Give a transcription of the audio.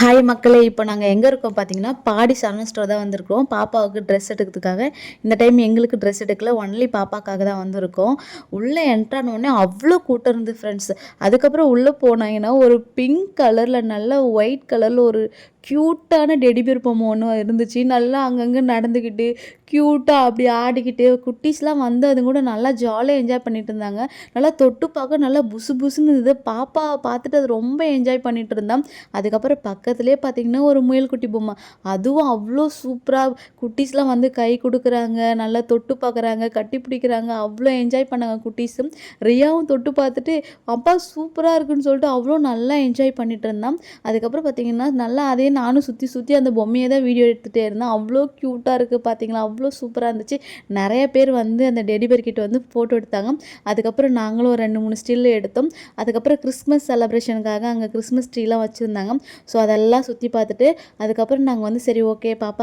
Hi மக்களே, இப்போ நாங்கள் எங்கே இருக்கோம் பார்த்தீங்கன்னா, பாடி சரவணா ஸ்டோர் தான் வந்திருக்கோம். பாப்பாவுக்கு ட்ரெஸ் எடுக்கிறதுக்காக. இந்த டைம் எங்களுக்கு ட்ரெஸ் எடுக்கல, ஒன்லி பாப்பாக்காக தான் வந்திருக்கோம். உள்ளே என்ட்ரானோடனே அவ்வளோ கூட்டம் இருந்து ஃப்ரெண்ட்ஸ். அதுக்கப்புறம் உள்ளே போனாங்கன்னா ஒரு பிங்க் கலரில் நல்ல ஒயிட் கலரில் ஒரு க்யூட்டான டெடிபியர் பொம்மை ஒன்று இருந்துச்சு. நல்லா அங்கங்கே நடந்துக்கிட்டு க்யூட்டாக அப்படி ஆடிக்கிட்டு குட்டீஸ்லாம் வந்து அது கூட நல்லா ஜாலியாக என்ஜாய் பண்ணிட்டு இருந்தாங்க. நல்லா தொட்டு பார்க்க நல்லா புசு புசுன்னு இருந்தது. பாப்பா பார்த்துட்டு அது ரொம்ப என்ஜாய் பண்ணிட்டு இருந்தான். அதுக்கப்புறம் பக்கத்துலேயே பார்த்தீங்கன்னா ஒரு முயல்குட்டி பொம்மை, அதுவும் அவ்வளோ சூப்பராக குட்டீஸ்லாம் வந்து கை கொடுக்குறாங்க, நல்லா தொட்டு பார்க்குறாங்க, கட்டி பிடிக்கிறாங்க. அவ்வளோ என்ஜாய் பண்ணாங்க குட்டீஸும். ரியாவும் தொட்டு பார்த்துட்டு அப்பா சூப்பராக இருக்குன்னு சொல்லிட்டு அவ்வளோ நல்லா என்ஜாய் பண்ணிட்டு இருந்தான். அதுக்கப்புறம் பார்த்தீங்கன்னா நல்லா அதே நானும் சுற்றி சுற்றி அந்த பொம்மையை தான் வீடியோ எடுத்துகிட்டே இருந்தேன். அவ்வளோ க்யூட்டாக இருக்குது பார்த்தீங்களா, அவ்வளோ சூப்பராக இருந்துச்சு. நிறைய பேர் வந்து அந்த டெடிபேர் கிட்ட வந்து ஃபோட்டோ எடுத்தாங்க. அதுக்கப்புறம் நாங்களும் ஒரு 2-3 ஸ்டில் எடுத்தோம். அதுக்கப்புறம் கிறிஸ்மஸ் செலிப்ரேஷனுக்காக அங்கே கிறிஸ்மஸ் ட்ரீலாம் வச்சுருந்தாங்க. ஸோ அதெல்லாம் சுற்றி பார்த்துட்டு அதுக்கப்புறம் நாங்கள் வந்து சரி ஓகே பாப்பா